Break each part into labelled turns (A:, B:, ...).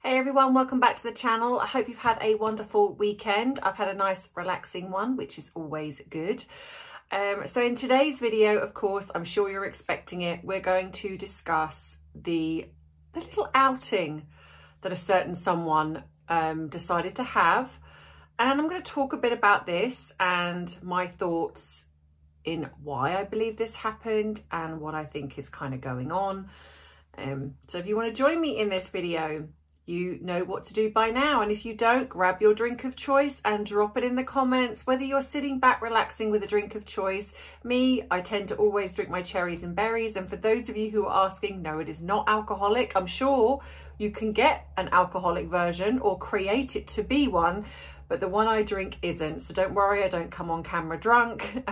A: Hey everyone, welcome back to the channel. I hope you've had a wonderful weekend. I've had a nice relaxing one, which is always good. So in today's video, of course, I'm sure you're expecting it, we're going to discuss the little outing that a certain someone decided to have. And I'm going to talk a bit about this and my thoughts in why I believe this happened and what I think is kind of going on. So if you want to join me in this video, you know what to do by now. And if you don't, grab your drink of choice and drop it in the comments, whether you're sitting back relaxing with a drink of choice. Me, I tend to always drink my cherries and berries. And for those of you who are asking, no, it is not alcoholic. I'm sure you can get an alcoholic version or create it to be one, but the one I drink isn't. So don't worry, I don't come on camera drunk.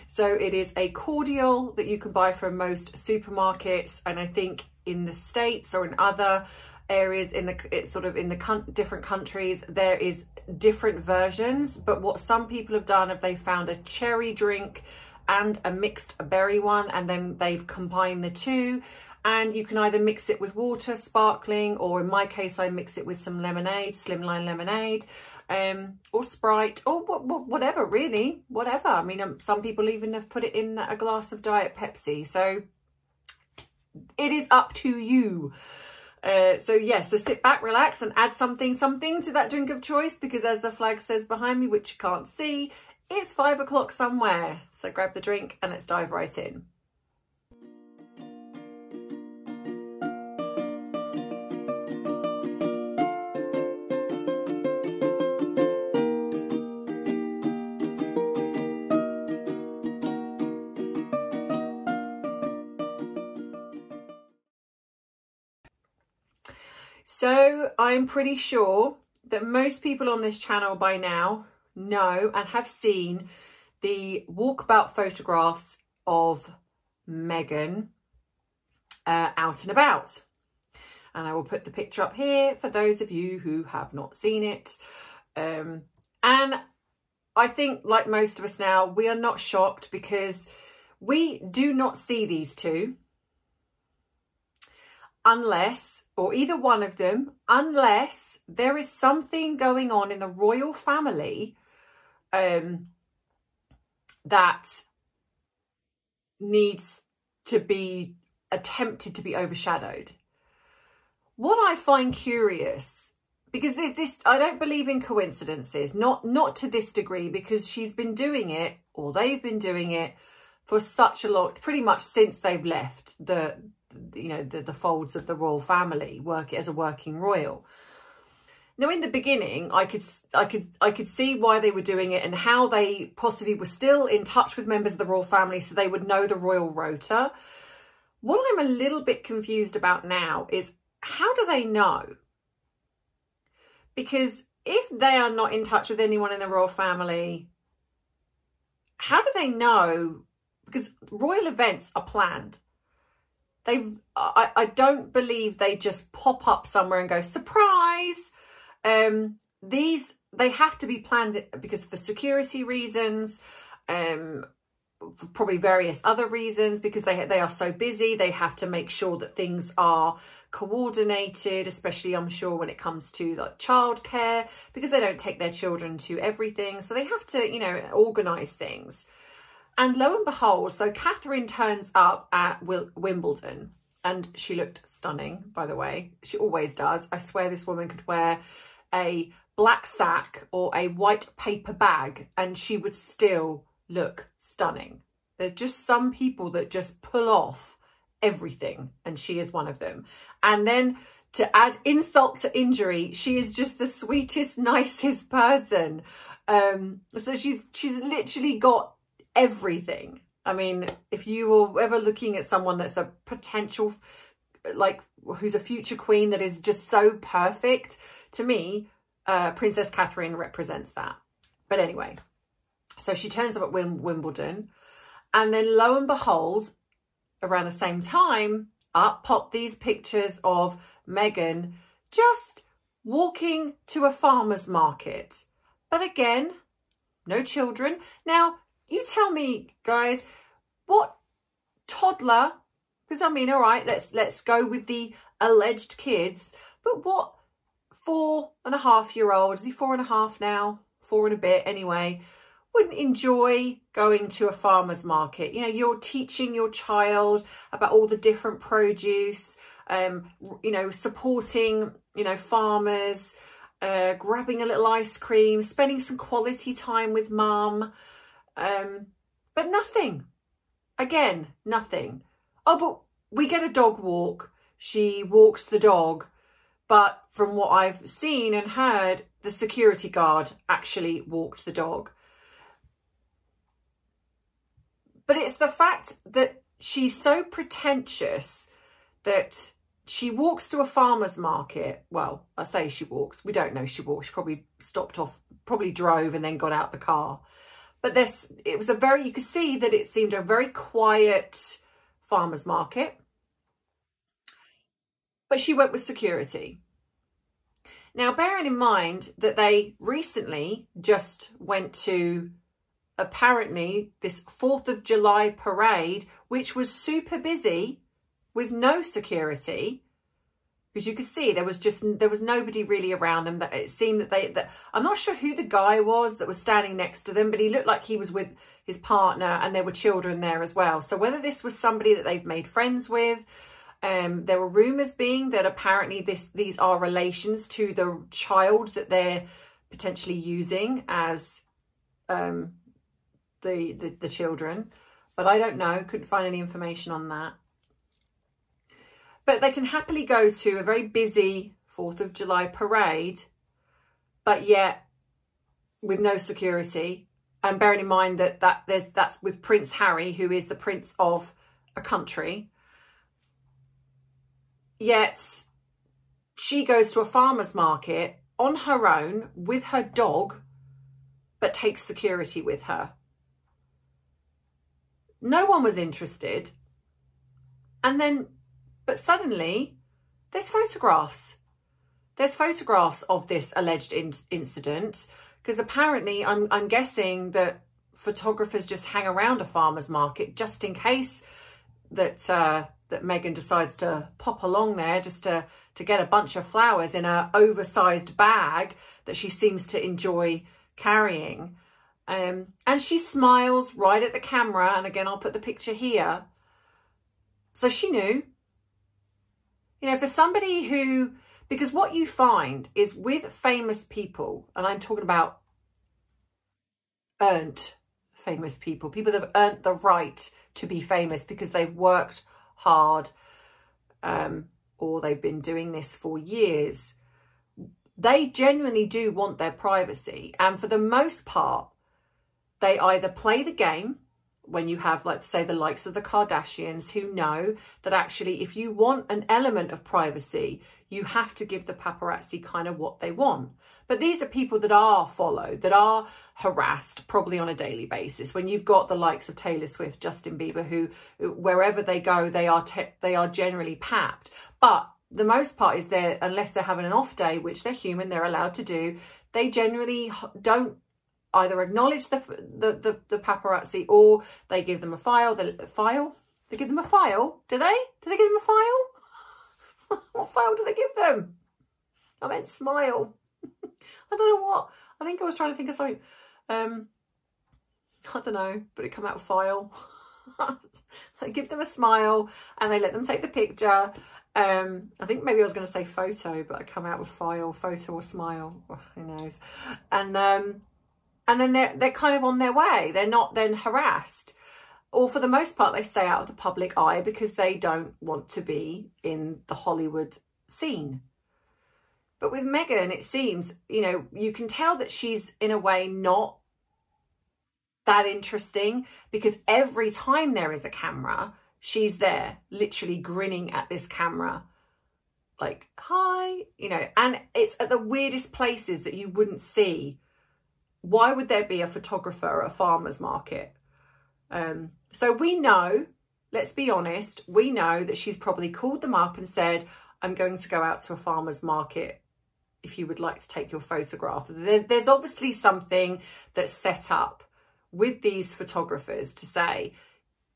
A: So it is a cordial that you can buy from most supermarkets. And I think in the States or in other areas in the different countries, there is different versions. But what some people have done, if they found a cherry drink and a mixed berry one, and then they've combined the two, and you can either mix it with water, sparkling, or in my case, I mix it with some lemonade, slimline lemonade, or Sprite, or whatever, really, whatever. I mean, some people even have put it in a glass of Diet Pepsi. So it is up to you. So sit back, relax, and add something to that drink of choice, because as the flag says behind me, which you can't see, it's 5 o'clock somewhere. So grab the drink and let's dive right in. So I'm pretty sure that most people on this channel by now know and have seen the walkabout photographs of Meghan out and about. And I will put the picture up here for those of you who have not seen it. And I think, like most of us now, we are not shocked, because we do not see these two unless, or either one of them, unless there is something going on in the royal family that needs to be attempted to be overshadowed. What I find curious, because this I don't believe in coincidences, not to this degree, because she's been doing it, or they've been doing it for such a long, pretty much since they've left the folds of the royal family, work as a working royal. Now, in the beginning, I could see why they were doing it and how they possibly were still in touch with members of the royal family, so they would know the royal rota. What I'm a little bit confused about now is, how do they know? Because if they are not in touch with anyone in the royal family, how do they know? Because royal events are planned. I don't believe they just pop up somewhere and go, surprise. They have to be planned, because for security reasons, for probably various other reasons, because they are so busy. They have to make sure that things are coordinated, especially, I'm sure, when it comes to like childcare, because they don't take their children to everything. So they have to, organise things. And lo and behold, so Catherine turns up at Wimbledon, and she looked stunning, by the way. She always does. I swear this woman could wear a black sack or a white paper bag and she would still look stunning. There's just some people that just pull off everything, and she is one of them. And then to add insult to injury, she is just the sweetest, nicest person. So she's literally got everything. I mean, if you were ever looking at someone that's a potential, like, who's a future queen that is just so perfect, to me, Princess Catherine represents that. But anyway, so she turns up at Wimbledon, and then lo and behold, around the same time, up pop these pictures of Meghan just walking to a farmer's market. But again, no children. Now, you tell me, guys, what toddler, because I mean, all right, let's go with the alleged kids, but what 4.5-year-old, is he 4.5 now? 4 and a bit anyway, wouldn't enjoy going to a farmer's market. You know, you're teaching your child about all the different produce, you know, supporting, you know, farmers, grabbing a little ice cream, spending some quality time with mum, but nothing. Again, nothing. Oh, but we get a dog walk. She walks the dog. But from what I've seen and heard, the security guard actually walked the dog. But it's the fact that she's so pretentious that she walks to a farmer's market. Well, I say she walks. We don't know she walks. She probably stopped off, probably drove and then got out the car. But it was you could see that it seemed a very quiet farmer's market. But she went with security. Now, bearing in mind that they recently just went to, apparently, this 4th of July parade, which was super busy with no security, because you could see there was nobody really around them. That it seemed that I'm not sure who the guy was that was standing next to them, but he looked like he was with his partner, and there were children there as well. So whether this was somebody that they've made friends with, there were rumours being that apparently these are relations to the child that they're potentially using as the children, but I don't know, couldn't find any information on that. But they can happily go to a very busy 4th of July parade, but yet with no security. And bearing in mind that that's with Prince Harry, who is the prince of a country. Yet she goes to a farmer's market on her own with her dog, but takes security with her. No one was interested. And then, but suddenly there's photographs. There's photographs of this alleged incident, because apparently I'm guessing that photographers just hang around a farmer's market just in case that that Meghan decides to pop along there just to get a bunch of flowers in an oversized bag that she seems to enjoy carrying. And she smiles right at the camera. And again, I'll put the picture here. So she knew. You know, for somebody who, because what you find is with famous people, and I'm talking about earned famous people, people that have earned the right to be famous because they've worked hard, or they've been doing this for years, they genuinely do want their privacy. And for the most part, they either play the game, when you have, like, say, the likes of the Kardashians, who know that actually if you want an element of privacy, you have to give the paparazzi kind of what they want. But these are people that are followed, that are harassed probably on a daily basis. When you've got the likes of Taylor Swift, Justin Bieber, who wherever they go, they are generally papped. But the most part is there, unless they're having an off day, which they're human, they're allowed to do, they generally don't either acknowledge the paparazzi, or they give them a file. They give them a file. Do they give them a file? What file do they give them? I meant smile. I don't know what. I think I was trying to think of something. I don't know, but it come out file. They give them a smile and they let them take the picture. I think maybe I was going to say photo, but I come out with file, photo or smile. Oh, who knows? And then they're kind of on their way. They're not then harassed. Or for the most part, they stay out of the public eye because they don't want to be in the Hollywood scene. But with Meghan, it seems, you know, you can tell that she's in a way not that interesting, because every time there is a camera, she's there literally grinning at this camera. Like, hi, you know, and it's at the weirdest places that you wouldn't see. Why would there be a photographer at a farmer's market? So we know, let's be honest, we know that she's probably called them up and said, I'm going to go out to a farmer's market if you would like to take your photograph. There's obviously something that's set up with these photographers to say,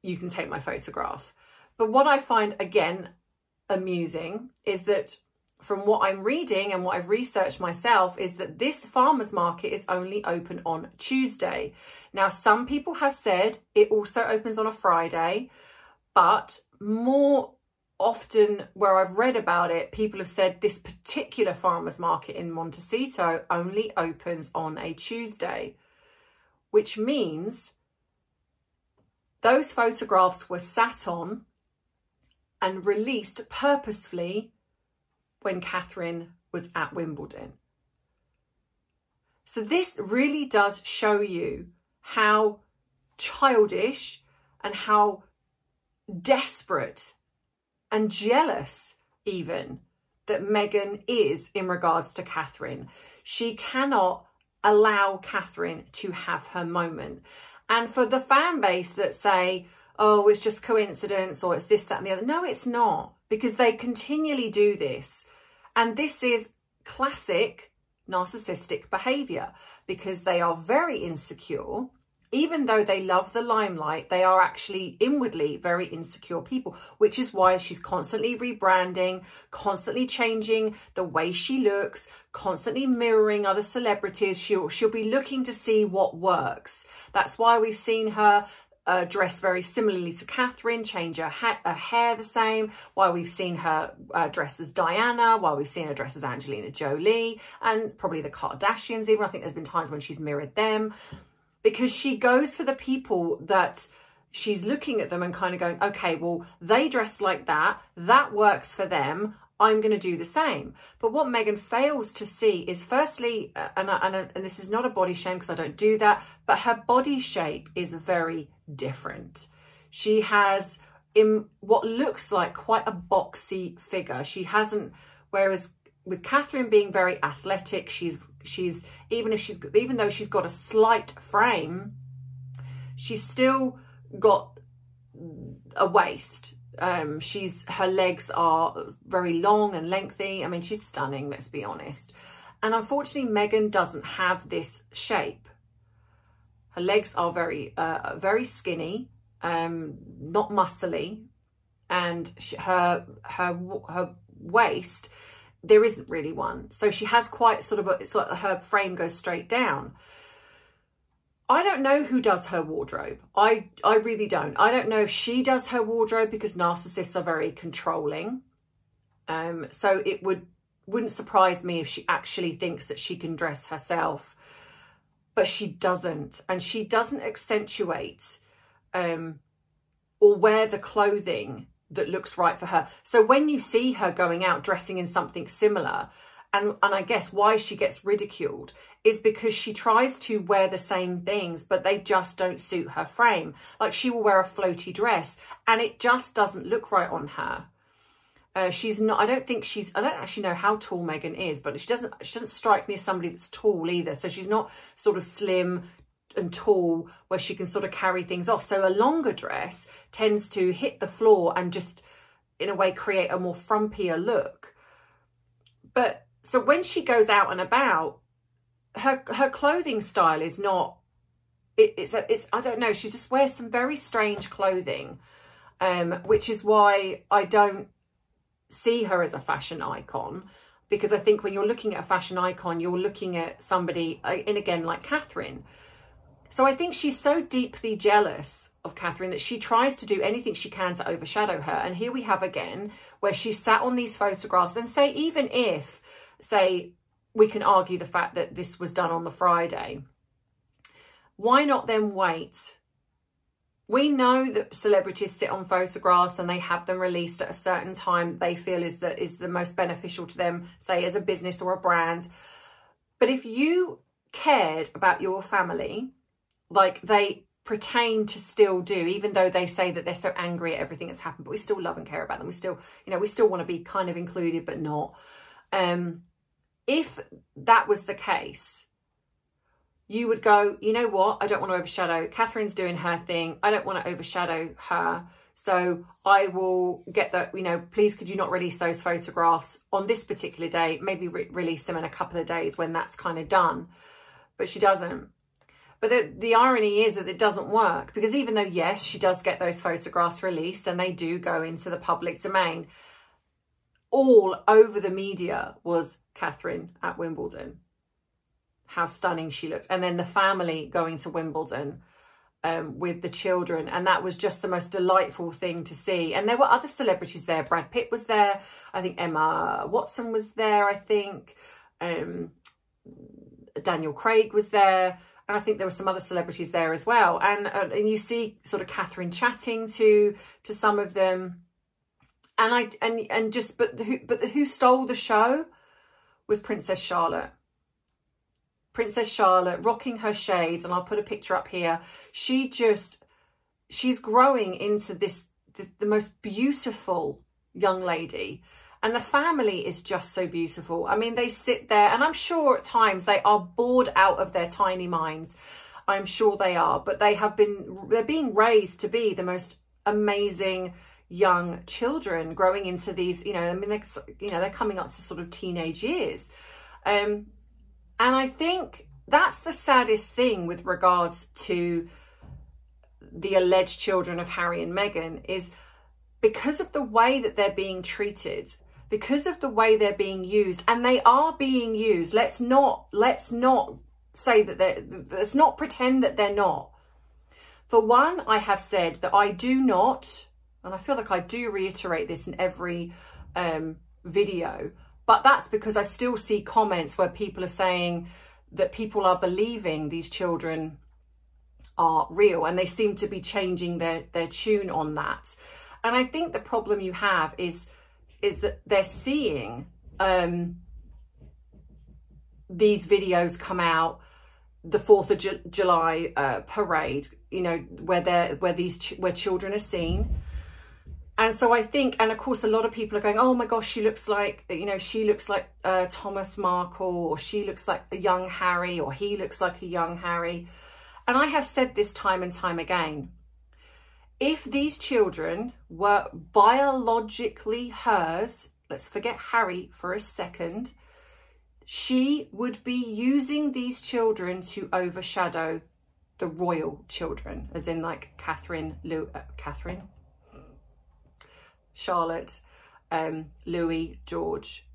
A: you can take my photograph. But what I find, again, amusing is that from what I'm reading and what I've researched myself, is that this farmers market is only open on Tuesday. Now, some people have said it also opens on a Friday, but more often where I've read about it, people have said this particular farmers market in Montecito only opens on a Tuesday, which means those photographs were sat on and released purposefully when Catherine was at Wimbledon. So this really does show you how childish and how desperate and jealous even that Meghan is in regards to Catherine. She cannot allow Catherine to have her moment. And for the fan base that say, oh, it's just coincidence, or it's this, that, and the other. No, it's not, because they continually do this. And this is classic narcissistic behavior, because they are very insecure. Even though they love the limelight, they are actually inwardly very insecure people, which is why she's constantly rebranding, constantly changing the way she looks, constantly mirroring other celebrities. She'll be looking to see what works. That's why we've seen her dress very similarly to Catherine, change her hair the same, why we've seen her dress as Diana, why we've seen her dress as Angelina Jolie, and probably the Kardashians even. I think there's been times when she's mirrored them, because she goes for the people that she's looking at them and kind of going, okay, well, they dress like that, that works for them, I'm going to do the same. But what Meghan fails to see is, firstly, and this is not a body shame because I don't do that, but her body shape is very different. She has in what looks like quite a boxy figure. She hasn't, whereas with Catherine being very athletic, she's even though she's got a slight frame, she's still got a waist. Her legs are very long and lengthy. I mean, she's stunning, let's be honest. And unfortunately, Meghan doesn't have this shape. Her legs are very skinny, not muscly, and her waist, there isn't really one. So she has quite sort of it's like her frame goes straight down. I don't know who does her wardrobe. I really don't. I don't know if she does her wardrobe, because narcissists are very controlling. So it wouldn't surprise me if she actually thinks that she can dress herself, but she doesn't. And she doesn't accentuate or wear the clothing that looks right for her. So when you see her going out dressing in something similar, and I guess why she gets ridiculed is because she tries to wear the same things, but they just don't suit her frame. Like, she will wear a floaty dress and it just doesn't look right on her. She's not, I don't actually know how tall Meghan is, but she doesn't strike me as somebody that's tall either. So she's not sort of slim and tall where she can sort of carry things off. So a longer dress tends to hit the floor and just in a way create a more frumpier look. But so when she goes out and about, her clothing style is not, it's I don't know, she just wears some very strange clothing, which is why I don't see her as a fashion icon, because I think when you're looking at a fashion icon, you're looking at somebody, and again, like Catherine. So I think she's so deeply jealous of Catherine that she tries to do anything she can to overshadow her. And here we have again, where she sat on these photographs, and say, even if, say, we can argue the fact that this was done on the Friday, why not then wait? We know that celebrities sit on photographs and they have them released at a certain time they feel is the most beneficial to them, say as a business or a brand. But if you cared about your family, like they pretend to still do, even though they say that they're so angry at everything that's happened, but we still love and care about them. We still, we still want to be kind of included, but not. If that was the case, you would go, you know what? I don't want to overshadow. Catherine's doing her thing. I don't want to overshadow her. So I will get that, please could you not release those photographs on this particular day? Maybe release them in a couple of days when that's kind of done. But she doesn't. But the irony is that it doesn't work, because even though, yes, she does get those photographs released and they do go into the public domain, all over the media was Catherine at Wimbledon, how stunning she looked. And then the family going to Wimbledon with the children. And that was just the most delightful thing to see. And there were other celebrities there. Brad Pitt was there. I think Emma Watson was there, I think. Daniel Craig was there. And I think there were some other celebrities there as well. And you see sort of Catherine chatting to some of them. And who stole the show was Princess Charlotte. Princess Charlotte rocking her shades, and I'll put a picture up here. She's growing into the most beautiful young lady. And the family is just so beautiful. I mean, they sit there, and I'm sure at times they are bored out of their tiny minds. I'm sure they are, but they're being raised to be the most amazing young children growing into these, I mean, they're coming up to sort of teenage years. And I think that's the saddest thing with regards to the alleged children of Harry and Meghan, is because of the way that they're being treated, because of the way they're being used, and they are being used. Let's not say that let's not pretend that they're not. For one, I have said that I do not, and I feel like I do reiterate this in every video, but that's because I still see comments where people are saying that people are believing these children are real, and they seem to be changing their tune on that. And I think the problem you have is that they're seeing these videos come out, the 4th of July parade, where children are seen. And so I think, and of course, a lot of people are going, oh my gosh, she looks like Thomas Markle, or she looks like a young Harry, or he looks like a young Harry. And I have said this time and time again. If these children were biologically hers, let's forget Harry for a second, she would be using these children to overshadow the royal children, as in like Catherine, Charlotte, Louis, George.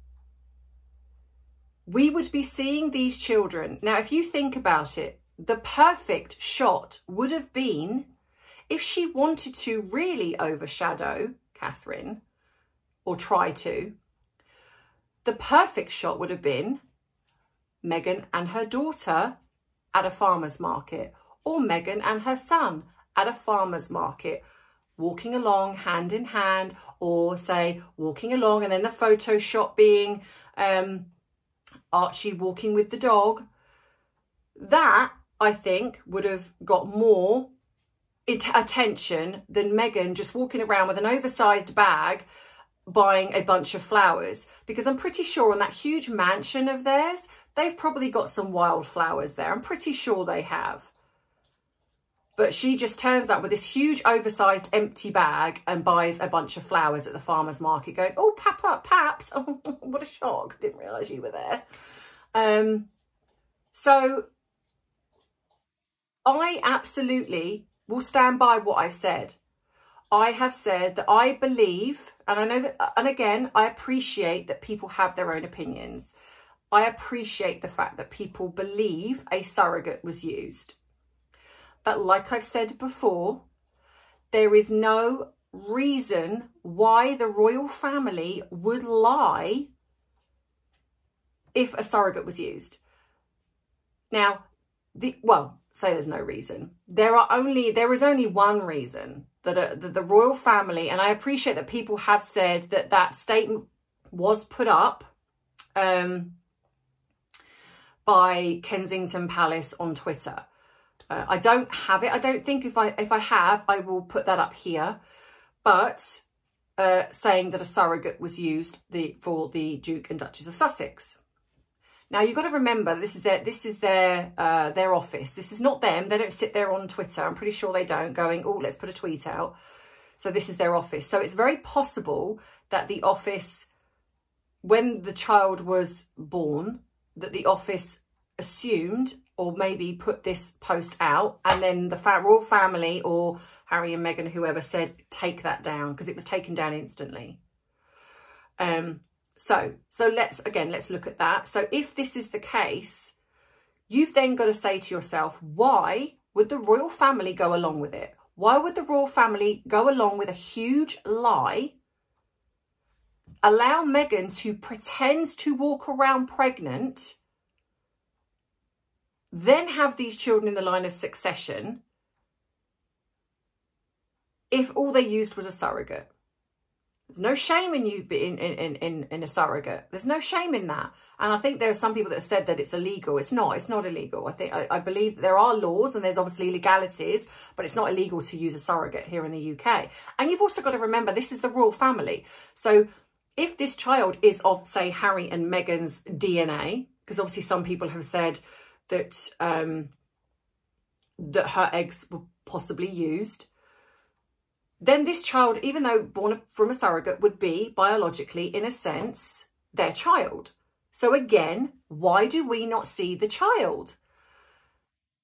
A: We would be seeing these children. Now, if you think about it, the perfect shot would have been, if she wanted to really overshadow Catherine, or try to, the perfect shot would have been Meghan and her daughter at a farmer's market, or Meghan and her son at a farmer's market, walking along hand in hand, or say walking along, and then the photo shot being Archie walking with the dog. That, I think, would have got more attention than Meghan just walking around with an oversized bag buying a bunch of flowers, because I'm pretty sure on that huge mansion of theirs, they've probably got some wildflowers there. I'm pretty sure they have. But she just turns up with this huge oversized empty bag and buys a bunch of flowers at the farmer's market, going, oh, Paps, oh, what a shock, didn't realise you were there. So I absolutely will stand by what I've said. I have said that I believe, and I know that, and again, I appreciate that people have their own opinions. I appreciate the fact that people believe a surrogate was used. But like I've said before, there is no reason why the royal family would lie if a surrogate was used. Now, say there's no reason. There is only one reason that the royal family, and I appreciate that people have said that statement was put up by Kensington Palace on Twitter. I don't have it. I don't think if I have, I will put that up here. But saying that a surrogate was used for the Duke and Duchess of Sussex. Now you've got to remember, this is their office. This is not them. They don't sit there on Twitter. I'm pretty sure they don't, going, oh, let's put a tweet out. So this is their office. So it's very possible that the office, when the child was born, that the office assumed or maybe put this post out, and then the royal family or Harry and Meghan, whoever, said take that down, because it was taken down instantly. So let's look at that. So if this is the case, you've then got to say to yourself, why would the royal family go along with it? Why would the royal family go along with a huge lie, allow Meghan to pretend to walk around pregnant, then have these children in the line of succession, if all they used was a surrogate? There's no shame in you being in a surrogate. There's no shame in that. And I think there are some people that have said that it's illegal. It's not. It's not illegal. I believe there are laws and there's obviously legalities, but it's not illegal to use a surrogate here in the UK. And you've also got to remember, this is the royal family. So if this child is of, say, Harry and Meghan's DNA, because obviously some people have said that that her eggs were possibly used, then this child, even though born from a surrogate, would be biologically, in a sense, their child. So again, why do we not see the child?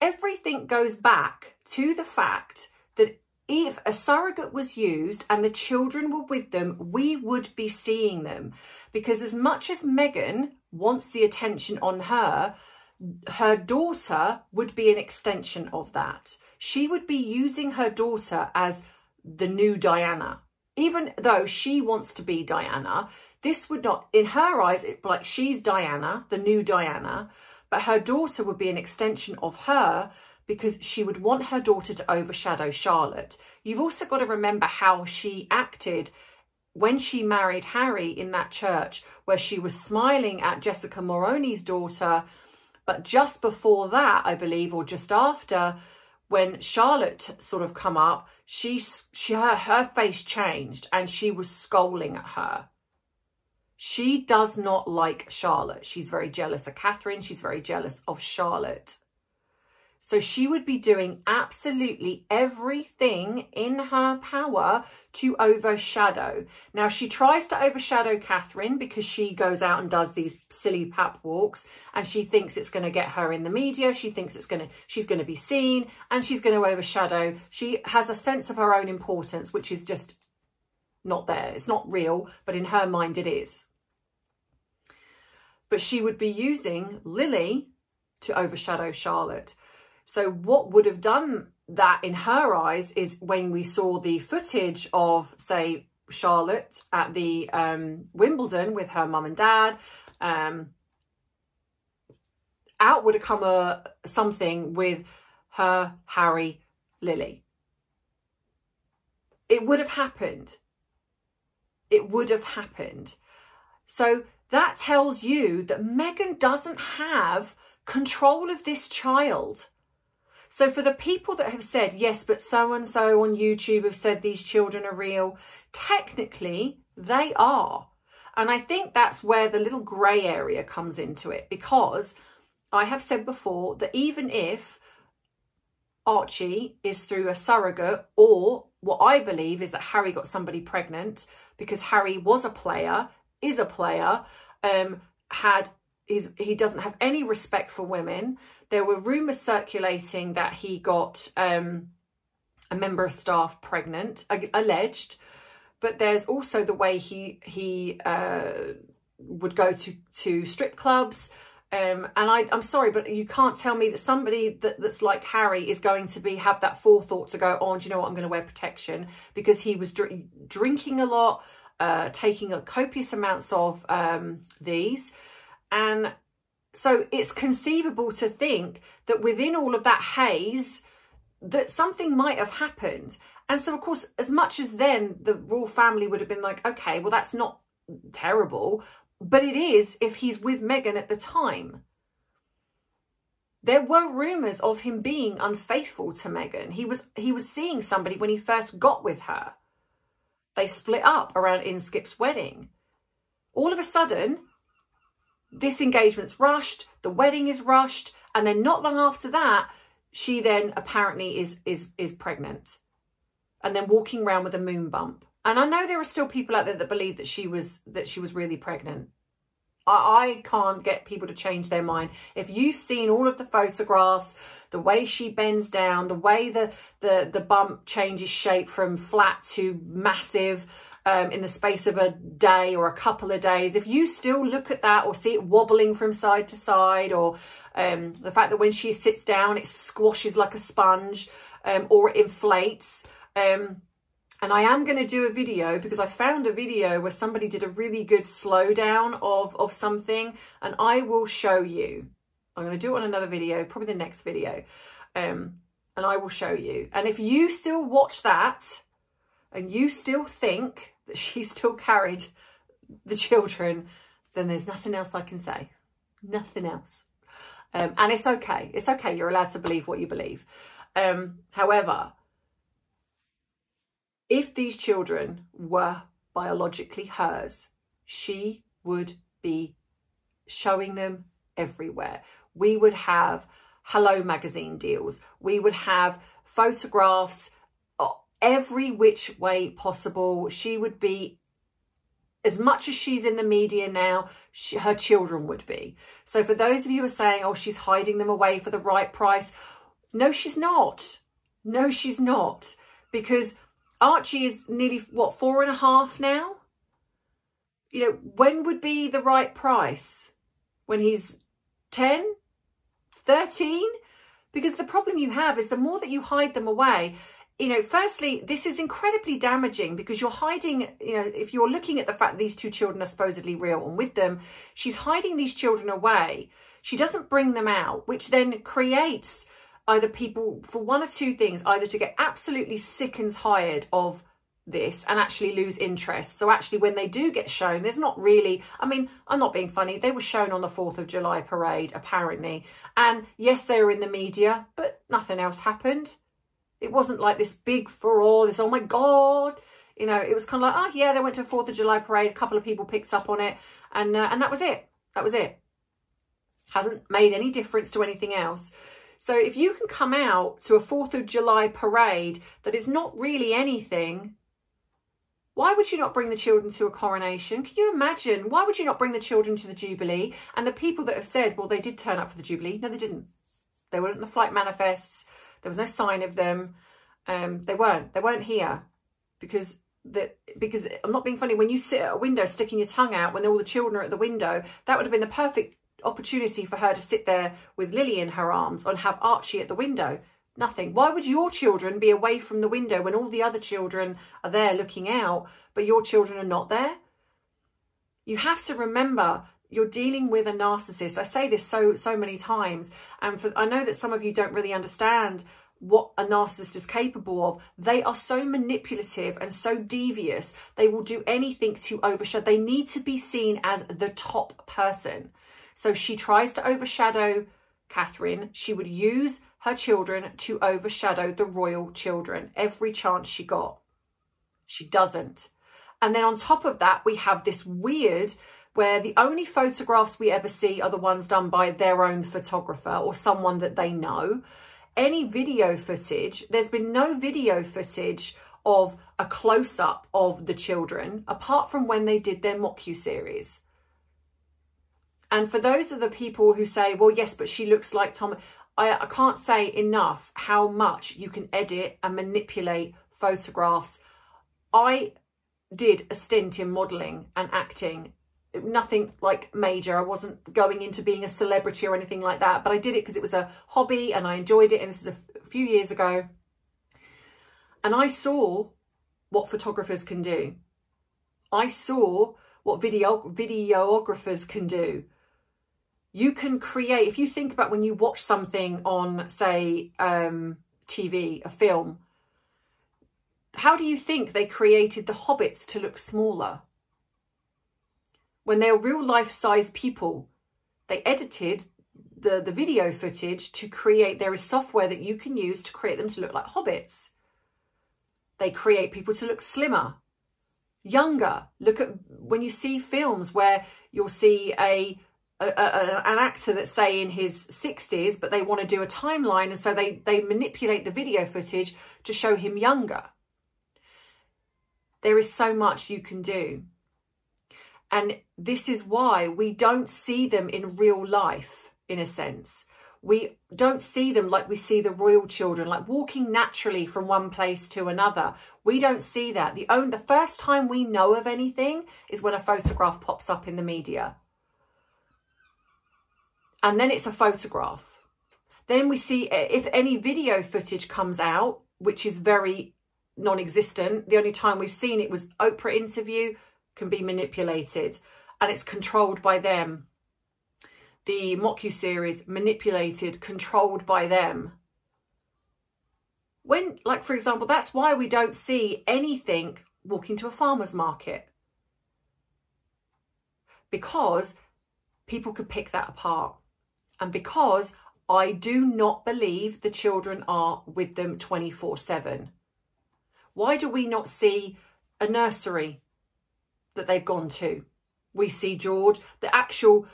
A: Everything goes back to the fact that if a surrogate was used and the children were with them, we would be seeing them. Because as much as Meghan wants the attention on her, her daughter would be an extension of that. She would be using her daughter as the new Diana. Even though she wants to be Diana, this would not, in her eyes, like she's Diana, the new Diana, but her daughter would be an extension of her because she would want her daughter to overshadow Charlotte. You've also got to remember how she acted when she married Harry in that church, where she was smiling at Jessica Moroni's daughter, but just before that, I believe, or just after, when Charlotte sort of come up, her face changed and she was scolding at her. She does not like Charlotte. She's very jealous of Catherine. She's very jealous of Charlotte. So she would be doing absolutely everything in her power to overshadow. Now, she tries to overshadow Catherine because she goes out and does these silly pap walks and she thinks it's going to get her in the media. She thinks she's going to be seen and she's going to overshadow. She has a sense of her own importance, which is just not there. It's not real, but in her mind it is. But she would be using Lily to overshadow Charlotte. So what would have done that in her eyes is when we saw the footage of, say, Charlotte at the Wimbledon with her mum and dad, out would have come something with her, Harry, Lily. It would have happened. It would have happened. So that tells you that Meghan doesn't have control of this child. So for the people that have said, yes, but so-and-so on YouTube have said these children are real, technically they are. And I think that's where the little grey area comes into it, because I have said before that even if Archie is through a surrogate, or what I believe is that Harry got somebody pregnant because Harry was a player, is a player, he doesn't have any respect for women. There were rumours circulating that he got a member of staff pregnant, alleged. But there's also the way he would go to strip clubs. And I'm sorry, but you can't tell me that somebody that's like Harry is going to have that forethought to go, oh, do you know what, I'm going to wear protection, because he was drinking a lot, taking copious amounts of these. And so it's conceivable to think that within all of that haze, that something might have happened. And so, of course, as much as then the royal family would have been like, okay, well, that's not terrible, but it is if he's with Meghan at the time. There were rumours of him being unfaithful to Meghan. He was seeing somebody when he first got with her. They split up around Inskip's wedding. All of a sudden, this engagement's rushed, the wedding is rushed, and then not long after that, she then apparently is pregnant, and then walking around with a moon bump. And I know there are still people out there that believe that she was really pregnant. I can't get people to change their mind. If you've seen all of the photographs, the way she bends down, the way the bump changes shape from flat to massive, in the space of a day or a couple of days, if you still look at that or see it wobbling from side to side, or the fact that when she sits down it squashes like a sponge, or it inflates, and I am going to do a video, because I found a video where somebody did a really good slowdown of something, and I will show you. I'm going to do it on another video, probably the next video, and I will show you. And if you still watch that and you still think that she still carried the children, then there's nothing else I can say. Nothing else. And it's okay. It's okay. You're allowed to believe what you believe. However, if these children were biologically hers, she would be showing them everywhere. We would have Hello magazine deals. We would have photographs every which way possible. She would be, as much as she's in the media now, her children would be. So for those of you who are saying, oh, she's hiding them away for the right price. No, she's not. No, she's not. Because Archie is nearly, what, 4.5 now? You know, when would be the right price? When he's 10? 13? Because the problem you have is the more that you hide them away, you know, firstly, this is incredibly damaging, because you're hiding, you know, if you're looking at the fact that these two children are supposedly real, and with them, she's hiding these children away. She doesn't bring them out, which then creates either people, for one or two things, either to get absolutely sick and tired of this and actually lose interest. So actually when they do get shown, there's not really, I mean, I'm not being funny, they were shown on the 4th of July parade apparently, and yes, they were in the media, but nothing else happened. It wasn't like this big furore, this oh my god, you know, it was kind of like, oh yeah, they went to a 4th of July parade, a couple of people picked up on it, and that was it. That was it. Hasn't made any difference to anything else. So if you can come out to a 4th of July parade that is not really anything, why would you not bring the children to a coronation? Can you imagine? Why would you not bring the children to the Jubilee? And the people that have said, well, they did turn up for the Jubilee. No, they didn't. They weren't in the flight manifests. There was no sign of them. They weren't here because I'm not being funny. When you sit at a window sticking your tongue out when all the children are at the window, that would have been the perfect opportunity for her to sit there with Lily in her arms and have Archie at the window. Nothing. Why would your children be away from the window when all the other children are there looking out, but your children are not there? You have to remember you're dealing with a narcissist. I say this so many times, and I know that some of you don't really understand what a narcissist is capable of. They are so manipulative and so devious. They will do anything to overshadow. They need to be seen as the top person. So she tries to overshadow Catherine. She would use her children to overshadow the royal children every chance she got. She doesn't. And then on top of that, we have this weird where the only photographs we ever see are the ones done by their own photographer or someone that they know. Any video footage, there's been no video footage of a close-up of the children apart from when they did their mocu-series. And for those of the people who say, well, yes, but she looks like Tom, I can't say enough how much you can edit and manipulate photographs. I did a stint in modelling and acting. Nothing like major. I wasn't going into being a celebrity or anything like that, but I did it because it was a hobby and I enjoyed it. And this is a few years ago. And I saw what photographers can do. I saw what videographers can do. You can create, if you think about when you watch something on, say, TV, a film, how do you think they created the hobbits to look smaller? When they're real life-size people, they edited the video footage to create, there is software that you can use to create them to look like hobbits. They create people to look slimmer, younger. Look at when you see films where you'll see an actor that's, say, in his 60s, but they want to do a timeline, and so they manipulate the video footage to show him younger. There is so much you can do. And this is why we don't see them in real life, in a sense. We don't see them like we see the royal children, like walking naturally from one place to another. We don't see that. The first time we know of anything is when a photograph pops up in the media. And then it's a photograph. Then we see if any video footage comes out, which is very non-existent. The only time we've seen it was Oprah interview, can be manipulated, and it's controlled by them. The mocu-series, manipulated, controlled by them. When, like, for example, that's why we don't see anything walking to a farmer's market. Because people could pick that apart. And because I do not believe the children are with them 24/7. Why do we not see a nursery that they've gone to? We see George, the actual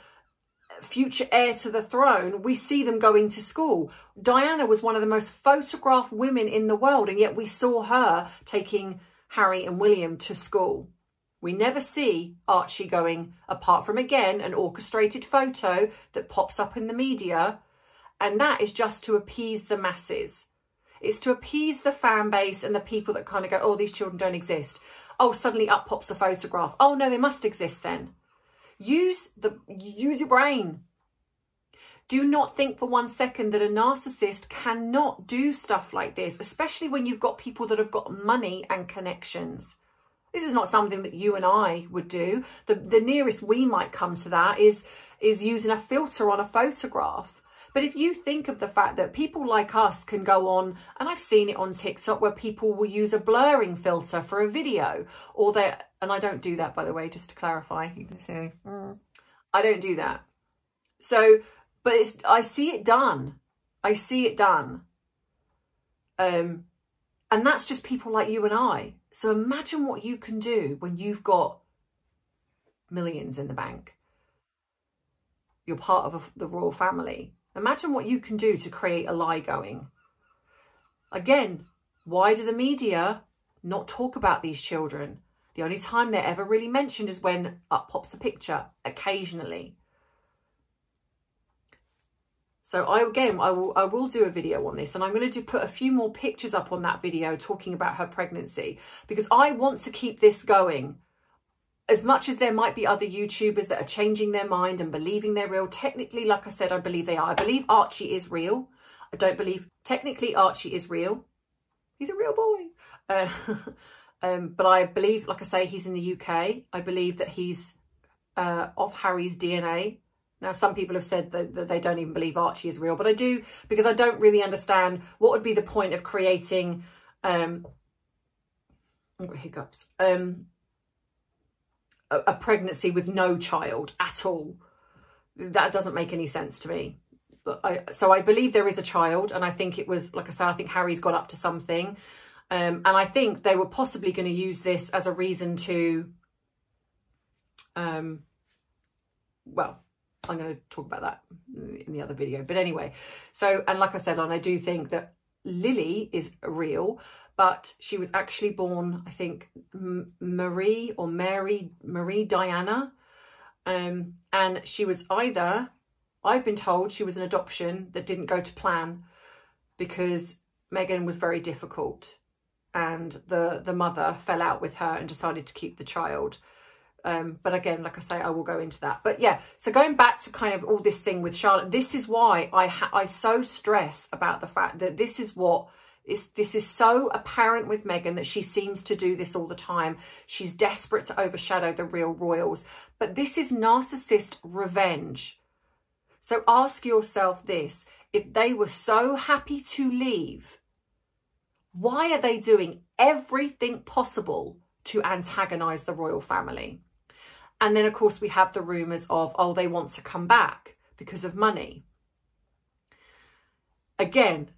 A: future heir to the throne, we see them going to school. Diana was one of the most photographed women in the world, and yet we saw her taking Harry and William to school. We never see Archie going, apart from, again, an orchestrated photo that pops up in the media, and that is just to appease the masses. It's to appease the fan base and the people that kind of go, oh, these children don't exist. Oh, suddenly up pops a photograph. Oh, no, they must exist then. Use your brain. Do not think for 1 second that a narcissist cannot do stuff like this, especially when you've got people that have got money and connections. This is not something that you and I would do. The nearest we might come to that is using a filter on a photograph. But if you think of the fact that people like us can go on, and I've seen it on TikTok where people will use a blurring filter for a video, or and I don't do that, by the way, just to clarify. You can see, I don't do that. So, but I see it done. I see it done. And that's just people like you and I. So imagine what you can do when you've got millions in the bank. You're part of the royal family. Imagine what you can do to create a lie going. Again, why do the media not talk about these children? The only time they're ever really mentioned is when up pops a picture, occasionally. So I will do a video on this, and I'm going to put a few more pictures up on that video talking about her pregnancy, because I want to keep this going. As much as there might be other YouTubers that are changing their mind and believing they're real, technically, like I said, I believe they are. I believe Archie is real. I don't believe, technically, Archie is real. He's a real boy. But I believe, like I say, he's in the UK. I believe that he's of Harry's DNA. Now, some people have said that they don't even believe Archie is real, but I do, because I don't really understand what would be the point of creating, I've got hiccups, a pregnancy with no child at all. That doesn't make any sense to me. But so I believe there is a child, and I think it was, like I said, I think Harry's got up to something. And I think they were possibly going to use this as a reason to, well, I'm going to talk about that in the other video. But anyway, so, and like I said, and I do think that Lily is real, but she was actually born, I think, Mary Diana. And she was either, I've been told she was an adoption that didn't go to plan because Meghan was very difficult, and the mother fell out with her and decided to keep the child. But again, like I say, I will go into that. But yeah, so going back to kind of all this thing with Charlotte, this is why I so stress about the fact that this is so apparent with Meghan, that she seems to do this all the time. She's desperate to overshadow the real royals. But this is narcissist revenge. So ask yourself this: if they were so happy to leave, why are they doing everything possible to antagonize the royal family? And then, of course, we have the rumours of, oh, they want to come back because of money. Again,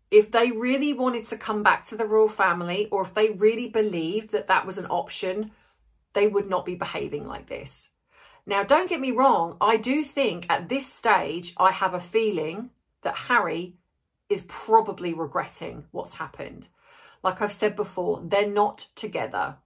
A: if they really wanted to come back to the royal family, or if they really believed that that was an option, they would not be behaving like this. Now, don't get me wrong. I do think at this stage, I have a feeling that Harry is probably regretting what's happened. Like I've said before, they're not together.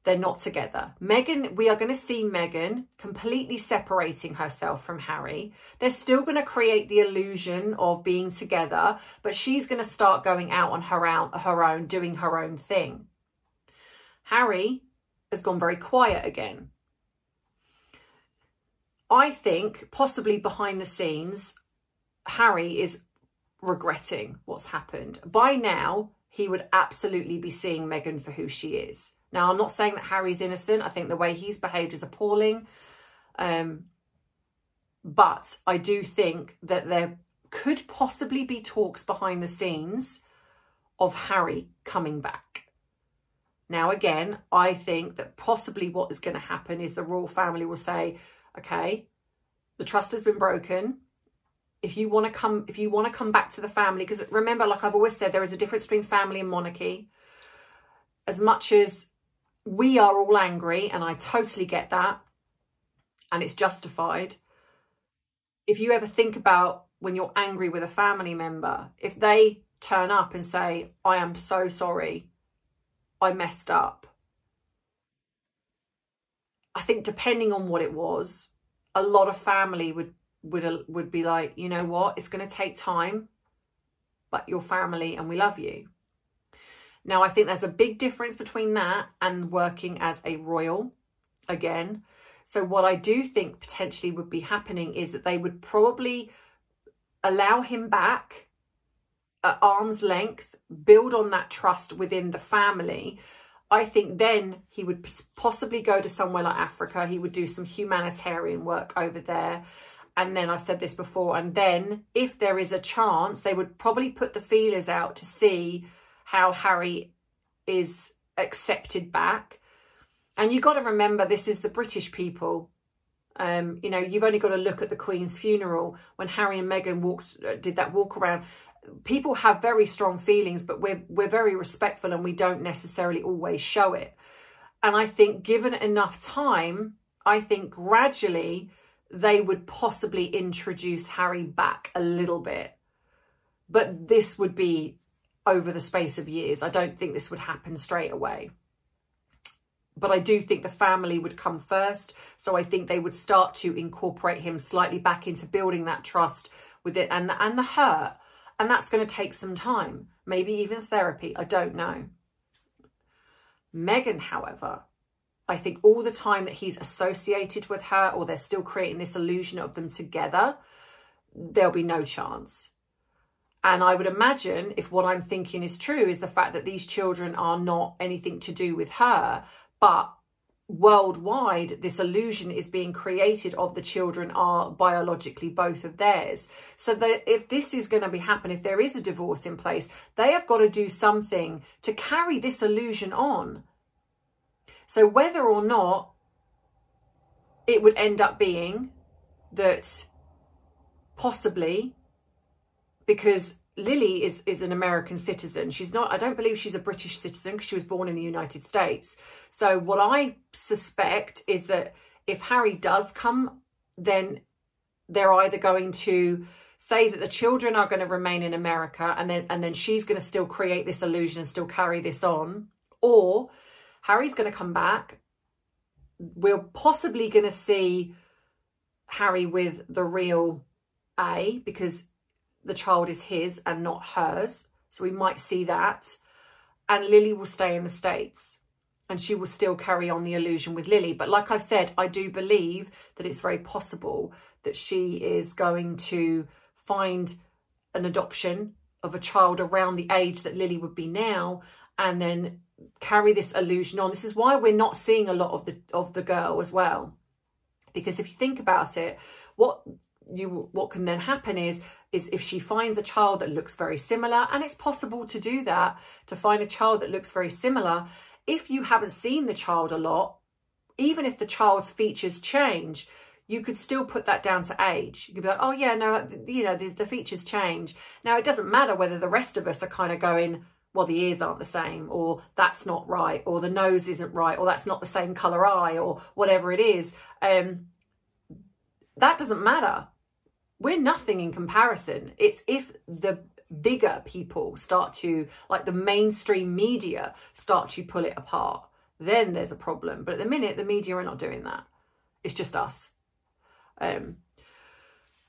A: they're not together. Meghan, we are going to see Meghan completely separating herself from Harry. They're still going to create the illusion of being together, but she's going to start going out on her own, doing her own thing. Harry has gone very quiet again. I think possibly behind the scenes, Harry is regretting what's happened. By now, he would absolutely be seeing Meghan for who she is. Now, I'm not saying that Harry's innocent. I think the way he's behaved is appalling. But I do think that there could possibly be talks behind the scenes of Harry coming back. Now, again, I think that possibly what is going to happen is the royal family will say, okay, the trust has been broken. If you want to come back to the family, because remember, like I've always said, there is a difference between family and monarchy. As much as we are all angry, and I totally get that, and it's justified. If you ever think about when you're angry with a family member, if they turn up and say, I am so sorry, I messed up. I think depending on what it was, a lot of family would be like, you know what, it's going to take time, but you're family and we love you. Now, I think there's a big difference between that and working as a royal again. So what I do think potentially would be happening is that they would probably allow him back at arm's length, build on that trust within the family. I think then he would possibly go to somewhere like Africa. He would do some humanitarian work over there. And then I've said this before, and then if there is a chance, they would probably put the feelers out to see how Harry is accepted back. And you've got to remember, this is the British people. You know, you've only got to look at the Queen's funeral when Harry and Meghan did that walk around. People have very strong feelings, but we're very respectful and we don't necessarily always show it. And I think given enough time, I think gradually they would possibly introduce Harry back a little bit. But this would be over the space of years. I don't think this would happen straight away. But I do think the family would come first. So I think they would start to incorporate him slightly back into building that trust with it and the hurt. And that's going to take some time, maybe even therapy. I don't know. Meghan, however, I think all the time that he's associated with her, or they're still creating this illusion of them together, there'll be no chance. And I would imagine, if what I'm thinking is true, is the fact that these children are not anything to do with her, but worldwide, this illusion is being created of the children are biologically both of theirs. So that if this is going to be happening, if there is a divorce in place, they have got to do something to carry this illusion on. So whether or not it would end up being that possibly, because Lily is an American citizen. She's not, I don't believe she's a British citizen because she was born in the United States. So what I suspect is that if Harry does come, then they're either going to say that the children are going to remain in America and then she's going to still create this illusion and still carry this on, or Harry's going to come back. We're possibly going to see Harry with the real A, because the child is his and not hers. So we might see that. And Lily will stay in the States and she will still carry on the illusion with Lily. But like I've said, I do believe that it's very possible that she is going to find an adoption of a child around the age that Lily would be now, and then carry this illusion on. This is why we're not seeing a lot of the girl as well. Because if you think about it, what can then happen is if she finds a child that looks very similar, and it's possible to do that, to find a child that looks very similar. If you haven't seen the child a lot, even if the child's features change, you could still put that down to age. You could be like, oh yeah, no, you know, the features change. Now, it doesn't matter whether the rest of us are kind of going, well, the ears aren't the same, or that's not right, or the nose isn't right, or that's not the same colour eye, or whatever it is. That doesn't matter. We're nothing in comparison. It's if the bigger people start to, like the mainstream media, start to pull it apart. then there's a problem. But at the minute, the media are not doing that. It's just us.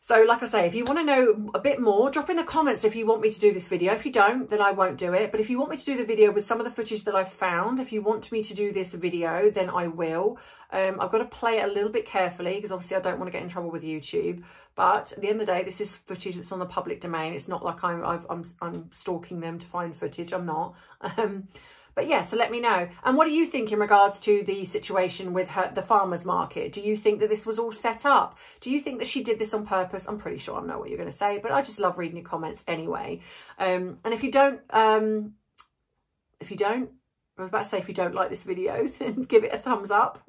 A: So like I say, if you want to know a bit more, drop in the comments if you want me to do this video. If you don't, then I won't do it. But if you want me to do the video with some of the footage that I've found, if you want me to do this video, then I will. I've got to play it a little bit carefully because obviously I don't want to get in trouble with YouTube. But at the end of the day, this is footage that's on the public domain. It's not like I'm stalking them to find footage. I'm not. But yeah, so let me know. And what do you think in regards to the situation with the farmer's market? Do you think that this was all set up? Do you think that she did this on purpose? I'm pretty sure I know what you're going to say, but I just love reading your comments anyway. And if you don't, I was about to say if you don't like this video, then give it a thumbs up.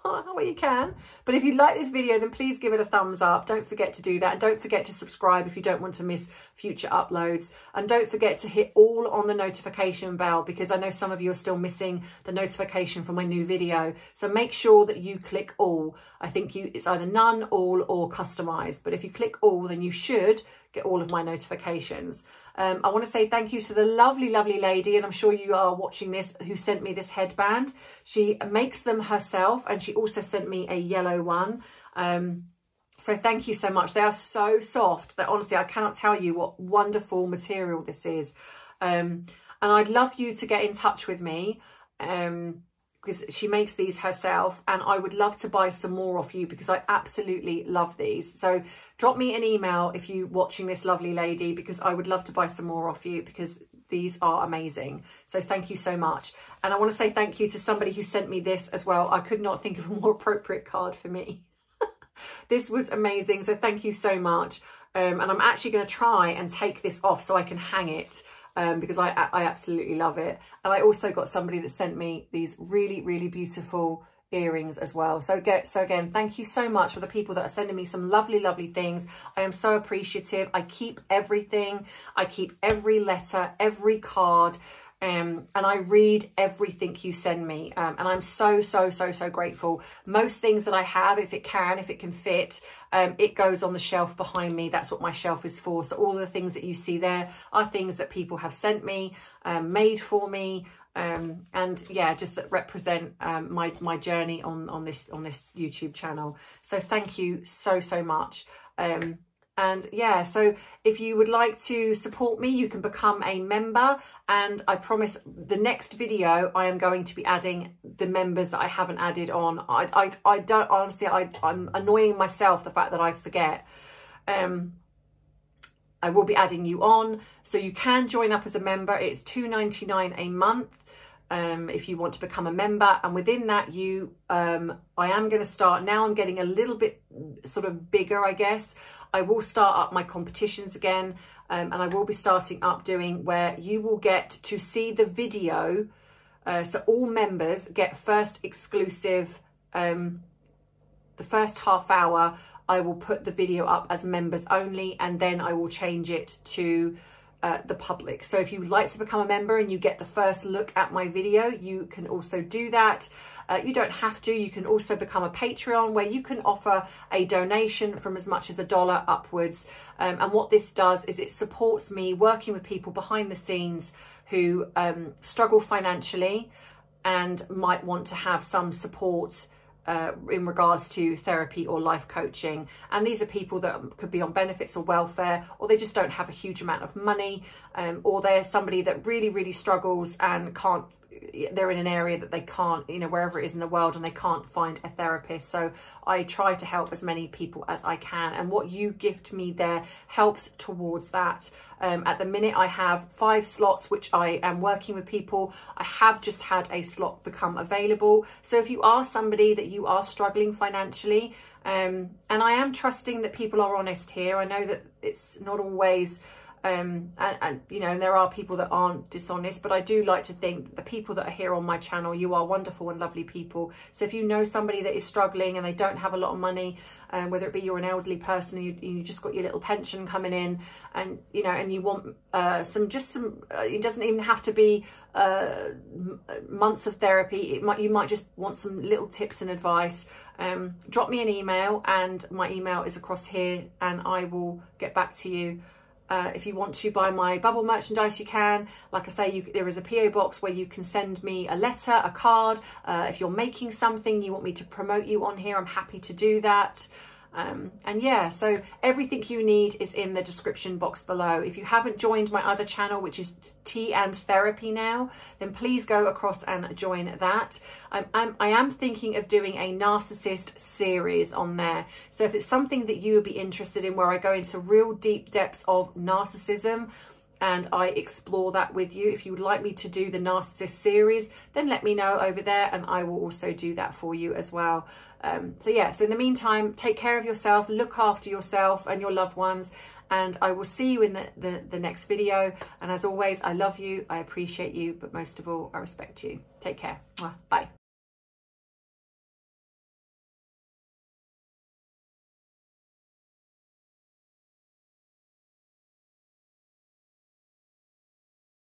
A: Well, you can. But if you like this video, then please give it a thumbs up. Don't forget to do that. And don't forget to subscribe if you don't want to miss future uploads. And don't forget to hit all on the notification bell, because I know some of you are still missing the notification for my new video. So make sure that you click all. I think it's either none, all, or customized. But if you click all, then you should get all of my notifications. I want to say thank you to the lovely, lovely lady, and I'm sure you are watching this, who sent me this headband. She makes them herself, and she also sent me a yellow one. So thank you so much. They are so soft that honestly, I cannot tell you what wonderful material this is. And I'd love you to get in touch with me. Because she makes these herself, and I would love to buy some more off you because I absolutely love these. So drop me an email if you're watching this, lovely lady, because I would love to buy some more off you because these are amazing. So thank you so much. And I want to say thank you to somebody who sent me this as well. I could not think of a more appropriate card for me. This was amazing. So thank you so much. And I'm actually going to try and take this off so I can hang it. Because I absolutely love it. And I also got somebody that sent me these really, really beautiful earrings as well. So again, thank you so much for the people that are sending me some lovely, lovely things. I am so appreciative. I keep everything. I keep every letter, every card. And I read everything you send me. And I'm so grateful. Most things that I have, if it can fit, it goes on the shelf behind me. That's what my shelf is for. So all the things that you see there are things that people have sent me, made for me. And yeah, just that represent my journey on this YouTube channel. So thank you so much. And yeah, so if you would like to support me, you can become a member. And I promise the next video, I am going to be adding the members that I haven't added on. I don't, honestly, I'm annoying myself, the fact that I forget. I will be adding you on. So you can join up as a member. It's $2.99 a month. If you want to become a member, and within that I am going to start, now I'm getting a little bit sort of bigger, I guess. I will start up my competitions again, and I will be starting up doing where you will get to see the video. So all members get first exclusive, the first half hour, I will put the video up as members only, and then I will change it to the public. So if you would like to become a member and you get the first look at my video, you can also do that. You don't have to. You can also become a Patreon, where you can offer a donation from as much as $1 upwards. And what this does is it supports me working with people behind the scenes who struggle financially and might want to have some support in regards to therapy or life coaching. And these are people that could be on benefits or welfare, or they just don't have a huge amount of money, or they're somebody that really struggles and can't, they're in an area that they can't, you know, wherever it is in the world, and they can't find a therapist. So I try to help as many people as I can, and what you gift me there helps towards that. At the minute I have 5 slots which I am working with people. I have just had a slot become available. So if you are somebody that you are struggling financially, and I am trusting that people are honest here. I know that it's not always and you know, there are people that aren't dishonest, but I do like to think the people that are here on my channel, you are wonderful and lovely people. So if you know somebody that is struggling and they don't have a lot of money, whether it be you're an elderly person, you just got your little pension coming in, and you know, and you want it doesn't even have to be months of therapy. You might just want some little tips and advice. Drop me an email, and my email is across here, and I will get back to you If you want to buy my bubble merchandise, you can. Like I say, there is a PO box where you can send me a letter, a card. If you're making something, you want me to promote you on here, I'm happy to do that. And yeah, so everything you need is in the description box below. If you haven't joined my other channel, which is Tea and Therapy now, then please go across and join that. I am thinking of doing a narcissist series on there. So if it's something that you would be interested in, where I go into real deep depths of narcissism and I explore that with you, if you would like me to do the narcissist series, then let me know over there and I will also do that for you as well. So yeah, so in the meantime, take care of yourself, look after yourself and your loved ones, and I will see you in the next video. And as always, I love you, I appreciate you, but most of all, I respect you. Take care. Bye.